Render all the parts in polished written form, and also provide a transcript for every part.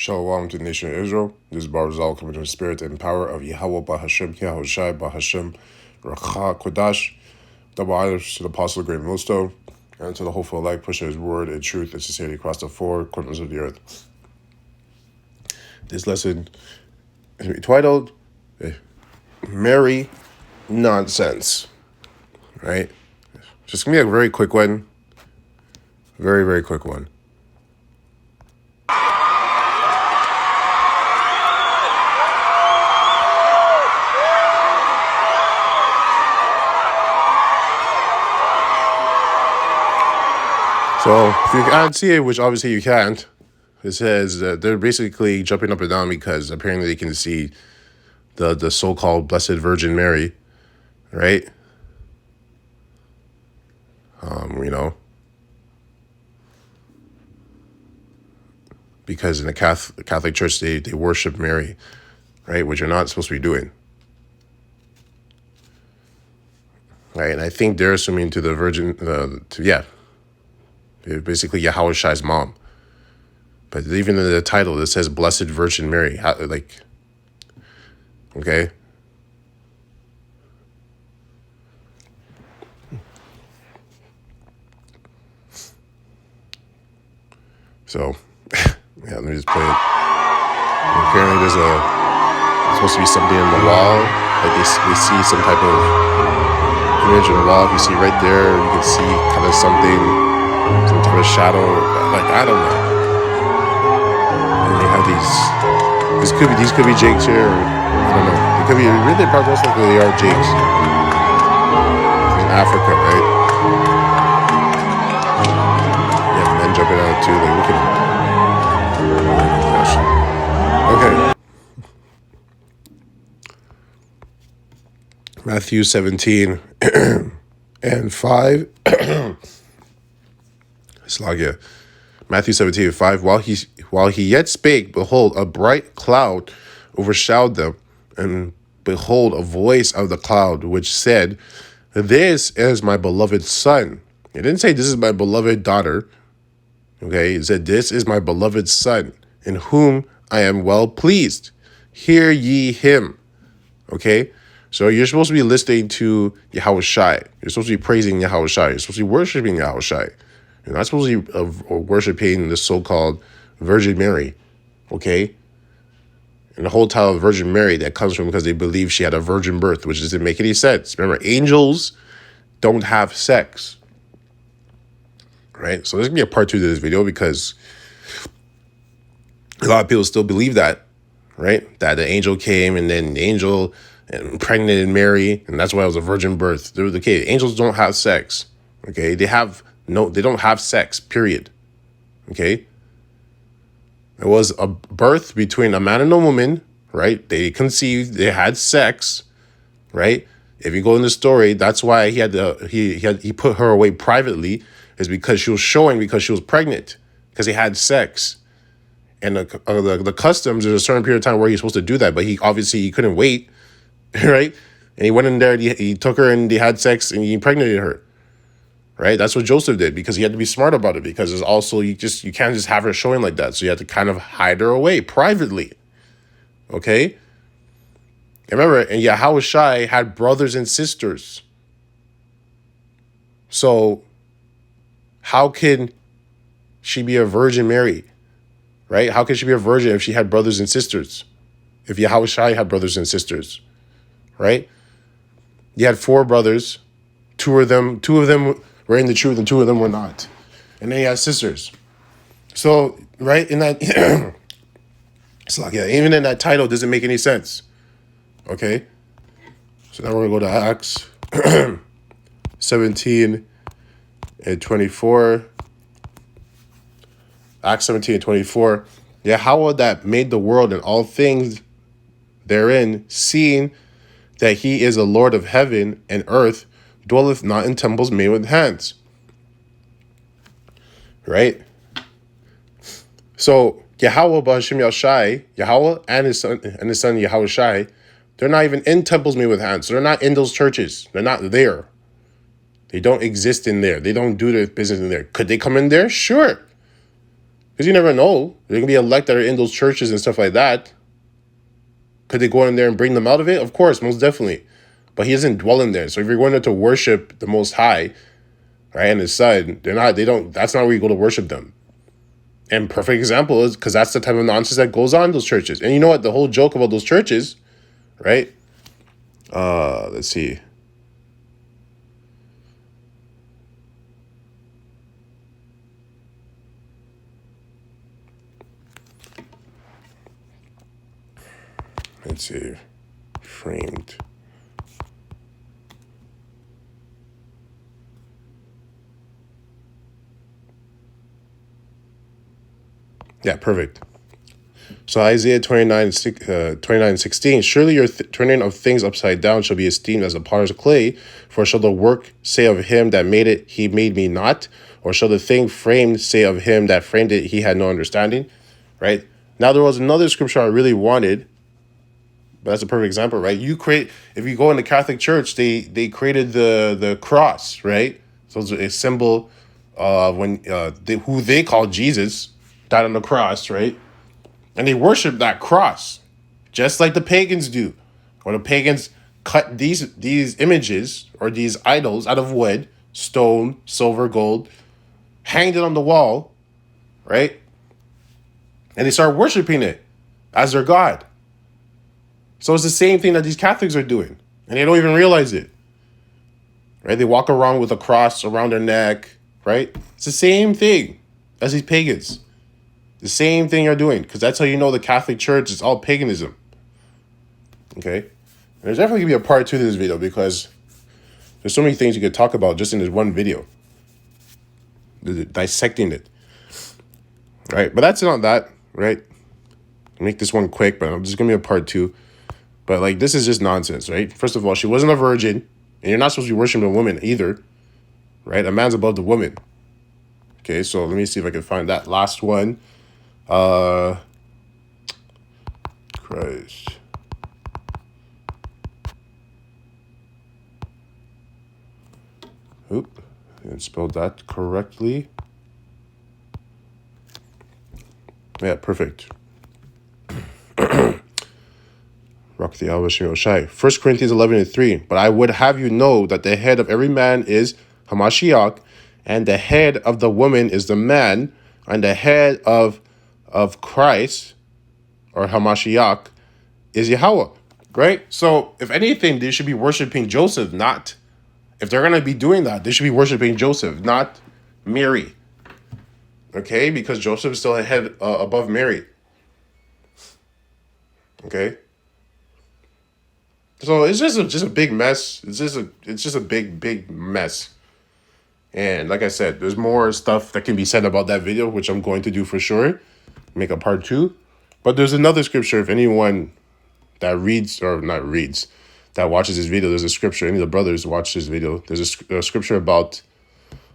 Shalom to the nation of Israel. This is Barzal coming to the spirit and power of Yahweh Bahashem, Yahushai Bahashem, Racha Kodash. Double honors to the Apostle of Great Millstone and to the hopeful elect, pushing his word and truth and sincerity across the four corners of the earth. This lesson is entitled Mary Nonsense. Right? Just gonna be a very quick one. Very, very quick one. So if you can't see it, which obviously you can't, it says that they're basically jumping up and down because apparently they can see the so-called Blessed Virgin Mary, right? Because in the Catholic Church they worship Mary, right? Which you're not supposed to be doing, right? And I think they're assuming to the Virgin, basically Yahushai's mom. But even in the title, it says Blessed Virgin Mary. Okay? So, let me just play it. And apparently there's supposed to be something in the wall. Like they see some type of image in the wall. If you see right there, you can see kind of something, some type of shadow. Like, I don't know. And they have these could be Jakes here, or I don't know. They could be, really probably most likely they are Jakes. In Africa, right? Yeah, men jumping out too, like look at them. Okay. Matthew 17 and 5. Slagia. Matthew 17 and 5. While he yet spake, behold, a bright cloud overshadowed them, and behold, a voice of the cloud which said, "This is my beloved son." It didn't say this is my beloved daughter. Okay, it said this is my beloved son, in whom I am well pleased. Hear ye him. Okay, so you're supposed to be listening to Yahushai. You're supposed to be praising Yahushai. You're supposed to be worshiping Yahushai. You're not supposed to be worshiping the so-called Virgin Mary. Okay, and the whole title of Virgin Mary, that comes from because they believe she had a virgin birth, which doesn't make any sense. Remember, angels don't have sex. Right? So there's going to be a part 2 to this video because a lot of people still believe that, right? That the angel came and then the angel impregnated Mary, and that's why it was a virgin birth. Okay, angels don't have sex. Okay? They don't have sex, period. Okay? It was a birth between a man and a woman, right? They conceived, they had sex, right? If you go in the story, that's why he put her away privately, is because she was pregnant, because he had sex. And the customs, there's a certain period of time where he's supposed to do that, but he couldn't wait, right? And he went in there, he took her and he had sex and he impregnated her, right? That's what Joseph did, because he had to be smart about it, because there's also, you can't just have her showing like that. So you have to kind of hide her away privately, okay? And remember, and Yahushai had brothers and sisters. So how can she be a Virgin Mary, right? How can she be a virgin if she had brothers and sisters? If Yahushai had brothers and sisters, right? He had 4 brothers. Two of them were in the truth and 2 of them were not. And then he had sisters. So, right, in that, it's like, even in that title, doesn't make any sense. Okay? So now we're going to go to Acts 17 and 24. Acts 17 and 24. Yahweh that made the world and all things therein, seeing that he is the Lord of heaven and earth, dwelleth not in temples made with hands. Right? So Yahweh B'Hashem Yahushai, Yahweh and his son Yahushai, they're not even in temples made with hands. They're not in those churches. They're not there. They don't exist in there. They don't do their business in there. Could they come in there? Sure. Because you never know. There can be elect that are in those churches and stuff like that. Could they go in there and bring them out of it? Of course, most definitely. But he doesn't dwell in there. So if you're going there to worship the Most High, right, and his Son, that's not where you go to worship them. And perfect example is because that's the type of nonsense that goes on in those churches. And you know what? The whole joke about those churches, right? Let's see. Let's see. Framed. Yeah, perfect. So Isaiah 29:16, surely your turning of things upside down shall be esteemed as a potter's clay, for shall the work say of him that made it, he made me not? Or shall the thing framed say of him that framed it, he had no understanding? Right? Now there was another scripture I really wanted, but that's a perfect example, right? If you go in the Catholic Church, they created the cross, right? So it's a symbol of when who they call Jesus died on the cross, right? And they worship that cross, just like the pagans do. Or the pagans cut these images or these idols out of wood, stone, silver, gold, hanged it on the wall, right? And they start worshiping it as their God. So it's the same thing that these Catholics are doing, and they don't even realize it, right? They walk around with a cross around their neck, right? It's the same thing as these pagans. The same thing you're doing, because that's how you know the Catholic Church is all paganism. Okay? And there's definitely going to be a part 2 to this video, because there's so many things you could talk about just in this one video. Dissecting it. Right? But that's it on that, right? I'll make this one quick, but I'm just going to be a part 2. But, like, this is just nonsense, right? First of all, she wasn't a virgin, and you're not supposed to be worshiping a woman either, right? A man's above the woman. Okay, so let me see if I can find that last one. Christ. Oop, I didn't spell that correctly. Yeah, perfect. Rock the Al-Bashir Oshai. 1 Corinthians 11:3. But I would have you know that the head of every man is Hamashiach, and the head of the woman is the man, and the head of Christ, or Hamashiach, is Yahweh, right? So, if anything, they should be worshiping Joseph, not... If they're going to be doing that, they should be worshiping Joseph, not Mary, okay? Because Joseph is still a head above Mary, okay? So, it's just a big mess. It's just a big mess. And like I said, there's more stuff that can be said about that video, which I'm going to do for sure. Make a part 2. But there's another scripture, if anyone that reads, or not reads, that watches this video, there's a scripture, any of the brothers watch this video, there's a scripture about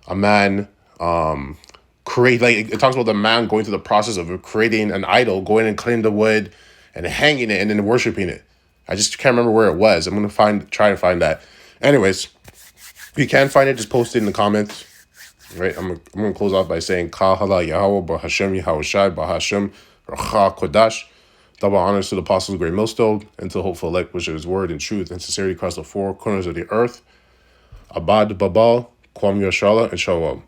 a man, it talks about the man going through the process of creating an idol, going and cutting the wood and hanging it and then worshiping it. I just can't remember where it was. I'm going to try and find that. Anyways, if you can find it, just post it in the comments. Right? I'm going to close off by saying, Ka hala Yahweh b'Hashem Yahushai b'Hashem Racha Kodash. Double honors to the apostles of Great Millstone, and to the hopeful elect, which is word and truth and sincerity across the four corners of the earth. Abad Babal, Kwam Yashala, and Shalom.